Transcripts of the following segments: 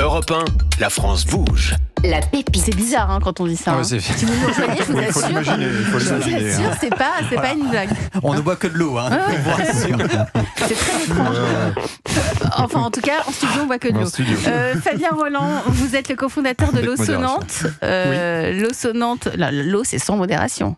Europe 1, la France bouge. La pépite. C'est bizarre hein, quand on dit ça. Ouais, Si vous nous rejoignez, je vous Il faut assure. l'imaginer. Je vous assure, c'est pas une blague. On ne boit que de l'eau. Hein, C'est très étrange. Enfin, en tout cas, en studio, on voit que de l'eau. Fabien Rolland, vous êtes le cofondateur de l'eau sonnante. L'eau sonnante, l'eau, c'est sans modération.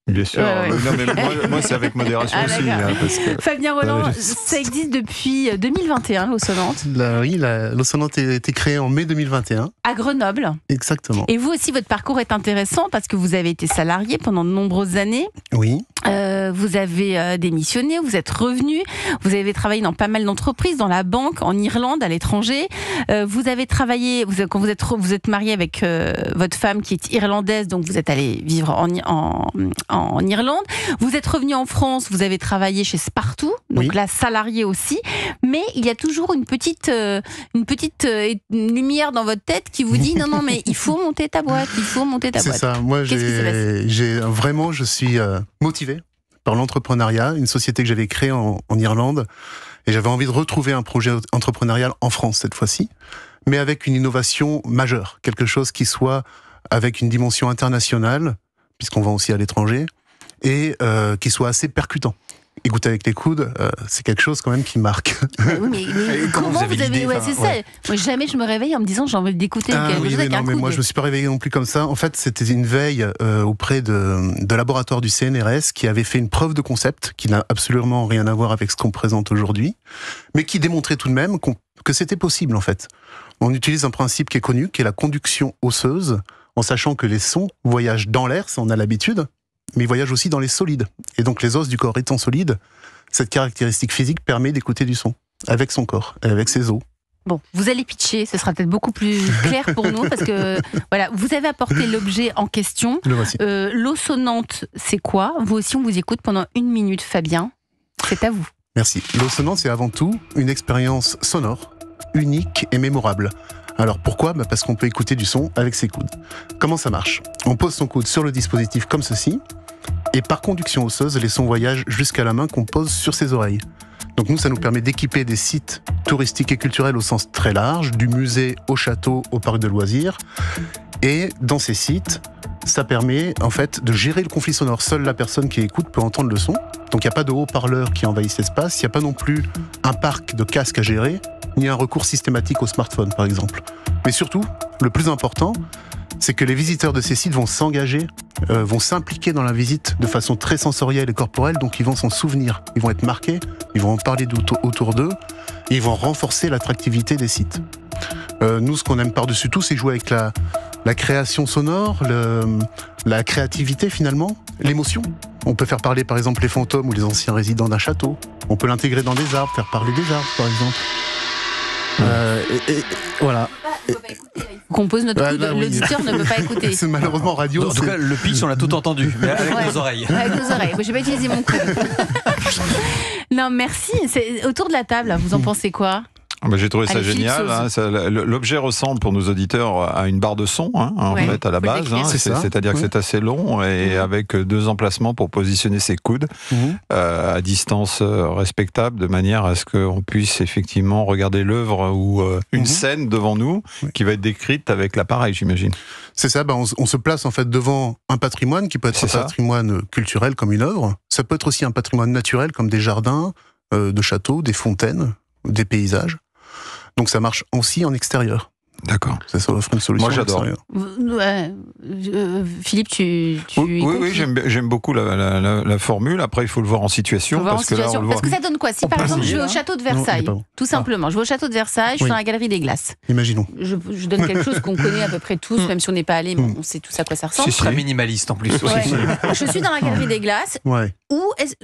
Bien sûr. Ouais. Non, mais moi c'est avec modération aussi. Hein, parce que... Fabien Rolland, ça existe depuis 2021, l'eau sonnante. Oui, l'eau sonnante a été créée en mai 2021. À Grenoble. Exactement. Et vous aussi, votre parcours est intéressant parce que vous avez été salarié pendant de nombreuses années. Oui. Vous avez démissionné, vous êtes revenu, vous avez travaillé dans pas mal d'entreprises, dans la banque, en Irlande, à l'étranger. Vous avez travaillé, quand vous êtes marié avec votre femme qui est irlandaise, donc vous êtes allé vivre en Irlande. Vous êtes revenu en France, vous avez travaillé chez Spartoo, donc là salarié aussi. Mais il y a toujours une petite lumière dans votre tête qui vous dit non mais il faut monter ta boîte, C'est ça. Moi, je suis motivé par l'entrepreneuriat, une société que j'avais créée en Irlande, et j'avais envie de retrouver un projet entrepreneurial en France cette fois-ci, mais avec une innovation majeure, quelque chose qui soit avec une dimension internationale, puisqu'on vend aussi à l'étranger, et qui soit assez percutant. Écoutez avec les coudes, c'est quelque chose quand même qui marque. Oui, mais comment vous avez l'idée, c'est ça. Moi, jamais je me réveille en me disant j'ai envie d'écouter quelque chose avec un coude. Moi, je me suis pas réveillé non plus comme ça. En fait, c'était une veille auprès de laboratoires du CNRS qui avait fait une preuve de concept qui n'a absolument rien à voir avec ce qu'on présente aujourd'hui, mais qui démontrait tout de même que c'était possible en fait. On utilise un principe qui est connu, qui est la conduction osseuse, en sachant que les sons voyagent dans l'air, ça on a l'habitude, mais ils voyagent aussi dans les solides. Et donc les os du corps étant solides, cette caractéristique physique permet d'écouter du son, avec son corps, et avec ses os. Bon, vous allez pitcher, ce sera peut-être beaucoup plus clair pour nous, parce que voilà, vous avez apporté l'objet en question. Le voici. L'eau sonnante, c'est quoi? Vous aussi, on vous écoute pendant 1 minute, Fabien. C'est à vous. Merci. L'eau sonnante, c'est avant tout une expérience sonore, unique et mémorable. Alors pourquoi ? Parce qu'on peut écouter du son avec ses coudes. Comment ça marche ? On pose son coude sur le dispositif comme ceci, et par conduction osseuse, les sons voyagent jusqu'à la main qu'on pose sur ses oreilles. Donc nous, ça nous permet d'équiper des sites touristiques et culturels au sens très large, du musée au château, au parc de loisirs. Et dans ces sites, ça permet en fait de gérer le conflit sonore. Seule la personne qui écoute peut entendre le son. Donc il n'y a pas de haut-parleurs qui envahissent l'espace, il n'y a pas non plus un parc de casques à gérer, ni un recours systématique au smartphone par exemple. Mais surtout, le plus important, c'est que les visiteurs de ces sites vont s'engager, vont s'impliquer dans la visite de façon très sensorielle et corporelle, donc ils vont s'en souvenir, ils vont être marqués, ils vont en parler autour d'eux, et ils vont renforcer l'attractivité des sites. Nous, ce qu'on aime par-dessus tout, c'est jouer avec la création sonore, la créativité finalement, l'émotion. On peut faire parler par exemple les fantômes ou les anciens résidents d'un château, on peut l'intégrer dans des arbres, faire parler des arbres par exemple. Voilà. Compose notre coude, l'auditeur ne peut pas écouter. C'est malheureusement radio. En tout cas, le pitch, on l'a tout entendu, mais avec nos oreilles. Avec nos oreilles. Moi, je vais pas utiliser mon coude. Non, merci. Autour de la table, vous en pensez quoi ? J'ai trouvé ça Allez, génial. L'objet ressemble pour nos auditeurs à une barre de son, en fait, à la base. C'est-à-dire que c'est assez long et avec 2 emplacements pour positionner ses coudes à distance respectable, de manière à ce qu'on puisse effectivement regarder l'œuvre ou une scène devant nous qui va être décrite avec l'appareil, j'imagine. C'est ça. On se place en fait devant un patrimoine qui peut être un patrimoine culturel comme une œuvre. Ça peut être aussi un patrimoine naturel comme des jardins, de châteaux, des fontaines, des paysages. Donc ça marche aussi en extérieur. D'accord. Ça offre une solution. Moi j'adore. Philippe, tu Oui, j'aime beaucoup la formule. Après, il faut le voir en situation. Parce que ça donne quoi ? Si par exemple je vais au château de Versailles, tout simplement, je vais au château de Versailles, je suis dans la galerie des glaces. Imaginons. Je donne quelque chose qu'on connaît à peu près tous, même si on n'est pas allé, mais on sait tous à quoi ça ressemble. C'est très minimaliste en plus. Je suis dans la galerie des glaces.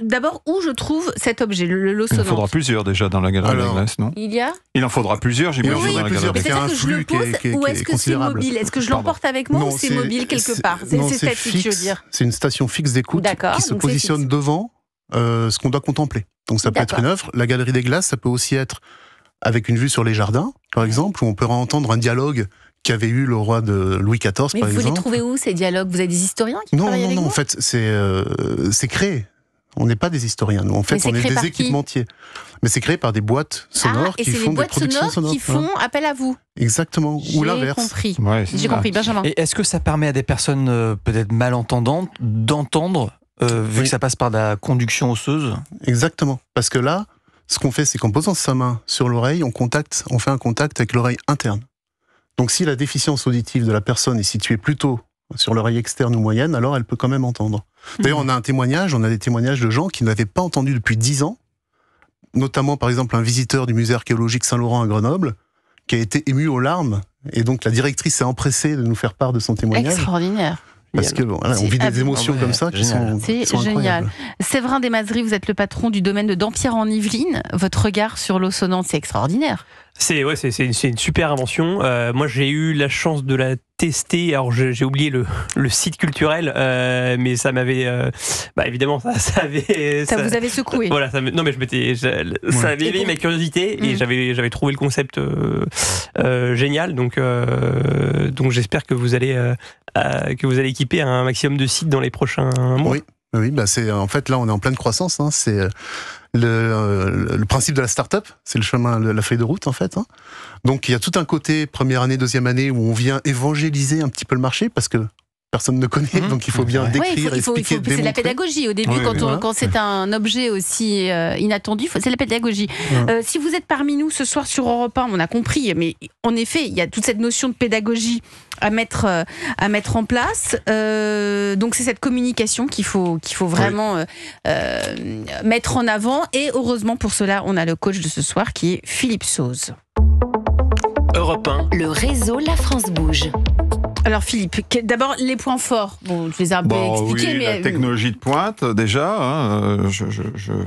D'abord, où je trouve cet objet, l'eau sonnante ? Il en faudra plusieurs déjà dans la galerie des glaces, non ? Il en faudra plusieurs, j'imagine, dans la galerie. Mais c'est-à-dire que je le pose, ou est-ce que c'est mobile ? Est-ce que je l'emporte avec moi ou c'est mobile quelque part ? C'est statique, je veux dire. C'est une station fixe d'écoute qui se positionne devant ce qu'on doit contempler. Donc ça peut être une œuvre. La galerie des glaces, ça peut aussi être avec une vue sur les jardins, par exemple, où on peut entendre un dialogue qu'avait eu le roi de Louis XIV, par exemple. Mais vous les trouvez où, ces dialogues ? Vous avez des historiens qui travaillent avec vous ? Non, en fait, c'est créé. On n'est pas des historiens, nous. En fait, on est des équipementiers. Mais c'est créé par des boîtes sonores qui font des productions sonores. Qui font appel à vous. Exactement, ou l'inverse. J'ai compris, Benjamin. Et est-ce que ça permet à des personnes peut-être malentendantes d'entendre, vu que ça passe par la conduction osseuse ? Exactement, parce que là, ce qu'on fait, c'est qu'en posant sa main sur l'oreille, on fait un contact avec l'oreille interne. Donc si la déficience auditive de la personne est située plutôt sur l'oreille externe ou moyenne, alors elle peut quand même entendre. D'ailleurs, on a des témoignages de gens qui n'avaient pas entendu depuis 10 ans, notamment par exemple un visiteur du musée archéologique Saint-Laurent à Grenoble, qui a été ému aux larmes, et donc la directrice s'est empressée de nous faire part de son témoignage. Extraordinaire. Parce que on vit des émotions comme ça qui sont génial. Séverin Desmazeries, vous êtes le patron du domaine de Dampierre en Yvelines. Votre regard sur l'eau sonnante, c'est extraordinaire. C'est une super invention. Moi, j'ai eu la chance de la tester. Alors, j'ai oublié le site culturel, mais ça m'avait, évidemment, ça vous avait secoué. Voilà, ça avait éveillé ma curiosité et j'avais trouvé le concept génial. Donc, j'espère que vous allez équiper un maximum de sites dans les prochains mois. Oui, en fait là, on est en pleine croissance. C'est le principe de la start-up, c'est le chemin, la feuille de route en fait. Donc il y a tout un côté première année, deuxième année où on vient évangéliser un petit peu le marché parce que personne ne connaît, donc il faut bien décrire, expliquer, démontrer. C'est la pédagogie. Au début, quand c'est un objet aussi inattendu, c'est la pédagogie. Si vous êtes parmi nous ce soir sur Europe 1, on a compris, mais en effet, il y a toute cette notion de pédagogie à mettre en place. Donc c'est cette communication qu'il faut vraiment mettre en avant. Et heureusement pour cela, on a le coach de ce soir qui est Philippe Sauze. Europe 1. Le réseau La France Bouge. Alors Philippe, d'abord les points forts. Bon, je les ai un peu expliqués, mais la technologie de pointe déjà.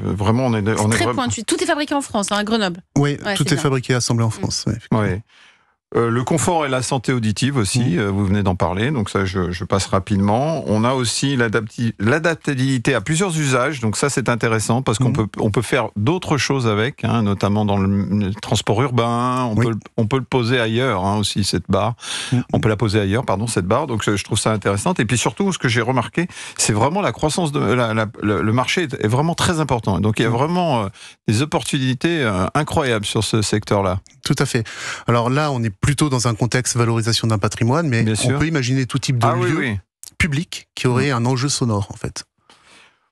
Vraiment, on est très pointu. Tout est fabriqué en France, à Grenoble. Oui, tout est fabriqué, assemblé en France. Oui. Le confort et la santé auditive aussi, vous venez d'en parler, donc ça je passe rapidement. On a aussi l'adaptabilité à plusieurs usages, donc ça c'est intéressant parce qu'on peut faire d'autres choses avec, notamment dans le transport urbain, on peut le poser ailleurs aussi, cette barre. On peut la poser ailleurs, cette barre, donc je trouve ça intéressant. Et puis surtout, ce que j'ai remarqué, c'est vraiment la croissance, le marché est vraiment très important. Donc il y a vraiment des opportunités incroyables sur ce secteur-là. Tout à fait. Alors là, on est plutôt dans un contexte valorisation d'un patrimoine, mais on peut imaginer tout type de lieu public qui aurait un enjeu sonore, en fait.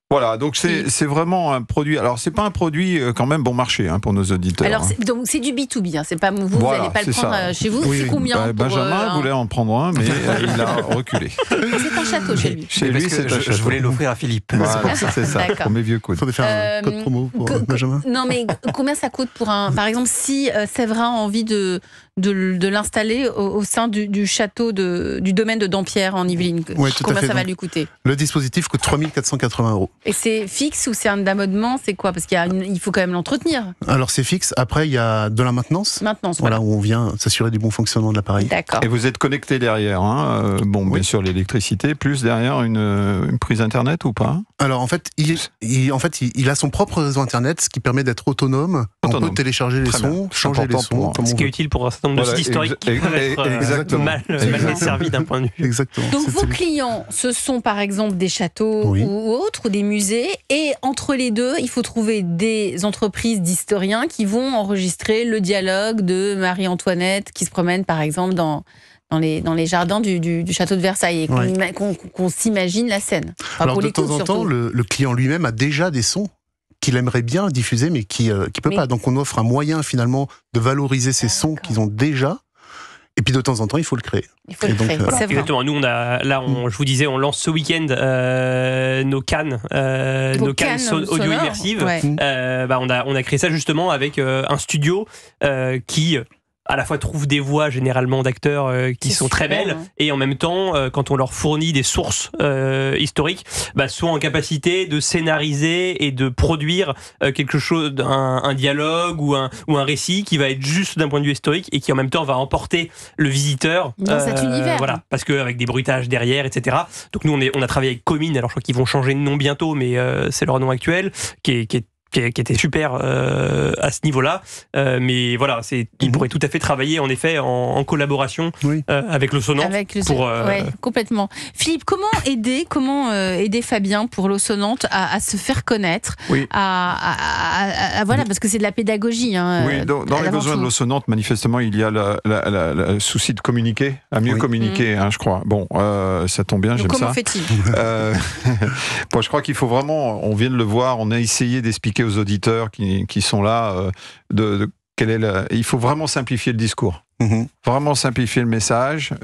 Voilà, donc c'est vraiment un produit. Alors c'est pas un produit quand même bon marché pour nos auditeurs. Alors donc c'est du B2B, c'est pas vous n'allez pas le prendre chez vous. C'est combien Benjamin voulait en prendre un, mais il a reculé. C'est un château chez lui. Chez lui, je voulais l'offrir à Philippe. Voilà, c'est ça. Pour mes vieux coudes. Il faudrait faire un code promo pour Benjamin. Non, mais combien ça coûte pour par exemple, si Séverin a envie de l'installer au sein du château du domaine de Dampierre en Yvelines. Combien ça va lui coûter ? Le dispositif coûte 3 480 €. Et c'est fixe ou c'est un abonnement ? C'est quoi ? Parce qu'il faut quand même l'entretenir. Alors c'est fixe. Après, il y a de la maintenance. Voilà, où on vient s'assurer du bon fonctionnement de l'appareil. D'accord. Et vous êtes connecté derrière. Bien sûr, l'électricité, plus derrière une prise Internet ou pas ? Alors en fait, il a son propre réseau Internet, ce qui permet d'être autonome. On peut télécharger les sons, changer les sons. Ce qui est utile pour un certain nombre de sites historiques qui peuvent être mal desservis d'un point de vue. Exactement. Donc vos clients, ce sont par exemple des châteaux ou autres, ou des musées, et entre les deux, il faut trouver des entreprises d'historiens qui vont enregistrer le dialogue de Marie-Antoinette qui se promène par exemple dans les jardins du château de Versailles, et qu'on s'imagine la scène. Alors de temps en temps, le client lui-même a déjà des sons qu'il aimerait bien diffuser, mais qui peut pas. Donc on offre un moyen finalement de valoriser ces sons qu'ils ont déjà. Et puis de temps en temps, il faut le créer. Exactement. Nous, je vous disais, on lance ce week-end nos cannes audio immersives. On a créé ça justement avec un studio qui à la fois trouve des voix généralement d'acteurs qui sont très belles, et en même temps, quand on leur fournit des sources historiques, sont en capacité de scénariser et de produire quelque chose, un dialogue ou un récit qui va être juste d'un point de vue historique et qui en même temps va emporter le visiteur dans cet univers. Voilà, parce qu'avec des bruitages derrière, etc. Donc nous, on a travaillé avec Comine, alors je crois qu'ils vont changer de nom bientôt, mais c'est leur nom actuel, qui est qui était super à ce niveau-là. Mais voilà, il pourrait tout à fait travailler en effet en collaboration avec l'Eau-Sonnante. Complètement. Philippe, comment aider Fabien pour l'Eau-Sonnante à se faire connaître, voilà, parce que c'est de la pédagogie. Oui, dans les besoins de l'Eau-Sonnante, manifestement, il y a le souci de communiquer, à mieux communiquer, je crois. Bon, ça tombe bien, j'aime ça. Comment fait-il Bon, je crois qu'il faut vraiment, on vient de le voir, on a essayé d'expliquer aux auditeurs qui sont là il faut vraiment simplifier le discours. Vraiment simplifier le message,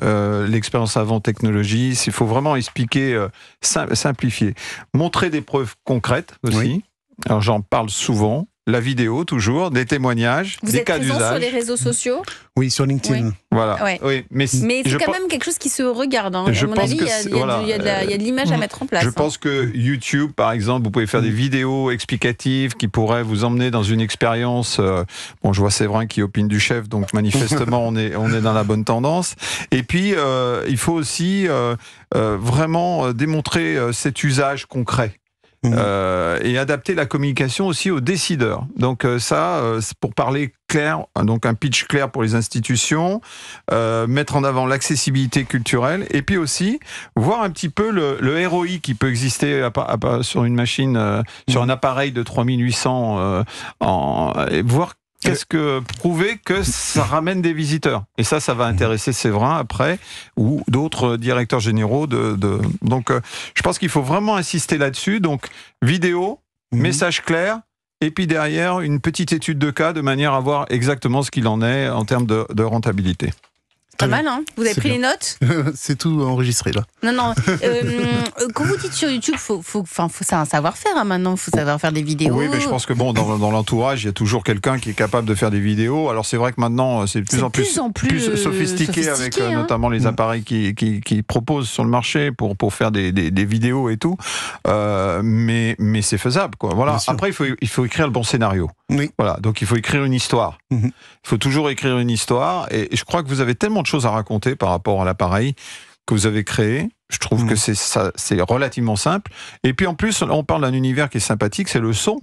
l'expérience avant technologie, il faut vraiment expliquer, simplifier. Montrer des preuves concrètes aussi. Alors j'en parle souvent. La vidéo, toujours, des témoignages, des cas d'usage. Vous êtes présent sur les réseaux sociaux ? Oui, sur LinkedIn. Voilà. Oui, mais c'est quand même quelque chose qui se regarde. À mon avis, il y a de l'image à mettre en place. Je pense que YouTube, par exemple, vous pouvez faire des vidéos explicatives qui pourraient vous emmener dans une expérience. Bon, je vois Séverin qui opine du chef, donc manifestement, on est dans la bonne tendance. Et puis, il faut aussi vraiment démontrer cet usage concret. Et adapter la communication aussi aux décideurs. Donc pour parler clair, donc un pitch clair pour les institutions, mettre en avant l'accessibilité culturelle, et puis aussi voir un petit peu le ROI qui peut exister sur une machine, sur un appareil de 3800, et voir prouver que ça ramène des visiteurs. Et ça va intéresser Séverin après, ou d'autres directeurs généraux. Donc, je pense qu'il faut vraiment insister là-dessus. Donc, vidéo, message clair, et puis derrière, une petite étude de cas de manière à voir exactement ce qu'il en est en termes de rentabilité. Pas mal, hein ? Vous avez pris les notes ? C'est tout enregistré, là. Non. Quand vous dites sur YouTube, faut un savoir-faire maintenant. Il faut savoir faire des vidéos. Oui, mais je pense que dans l'entourage, il y a toujours quelqu'un qui est capable de faire des vidéos. Alors c'est vrai que maintenant, c'est de plus en plus sophistiqué avec notamment les appareils qui proposent sur le marché pour faire des vidéos et tout. Mais c'est faisable, quoi. Voilà. Après, il faut écrire le bon scénario. Oui. Voilà. Donc il faut écrire une histoire. Il faut toujours écrire une histoire. Et je crois que vous avez tellement de choses à raconter par rapport à l'appareil que vous avez créé. Je trouve que c'est relativement simple. Et puis en plus, on parle d'un univers qui est sympathique, c'est le son.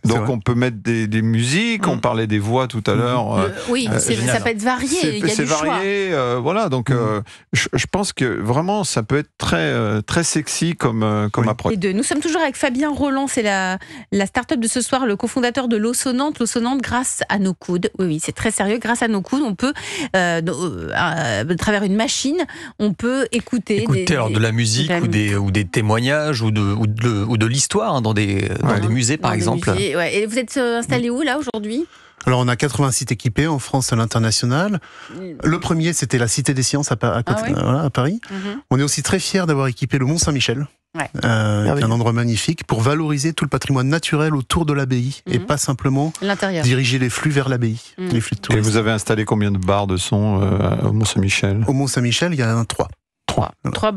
Donc on peut mettre des musiques, on parlait des voix tout à l'heure. Ça peut être varié, il y a du varié, choix. Voilà, donc je pense que vraiment ça peut être très, très sexy comme approche. Nous sommes toujours avec Fabien Rolland, c'est la start-up de ce soir, le cofondateur de l'Eau-Sonnante. L'Eau-Sonnante grâce à nos coudes. Oui, c'est très sérieux. Grâce à nos coudes, on peut, à travers une machine, on peut écouter de la musique ou des témoignages ou de l'histoire dans des musées par exemple. Et vous êtes installé où là aujourd'hui ? Alors on a 80 sites équipés en France et à l'international. Le premier c'était la Cité des Sciences à Paris. On est aussi très fiers d'avoir équipé le Mont Saint-Michel. Un endroit magnifique pour valoriser tout le patrimoine naturel autour de l'abbaye et pas simplement diriger les flux vers l'abbaye. Les flux de tourisme. Et vous avez installé combien de barres de son au Mont Saint-Michel ? Au Mont Saint-Michel, il y a 3. 3 barres.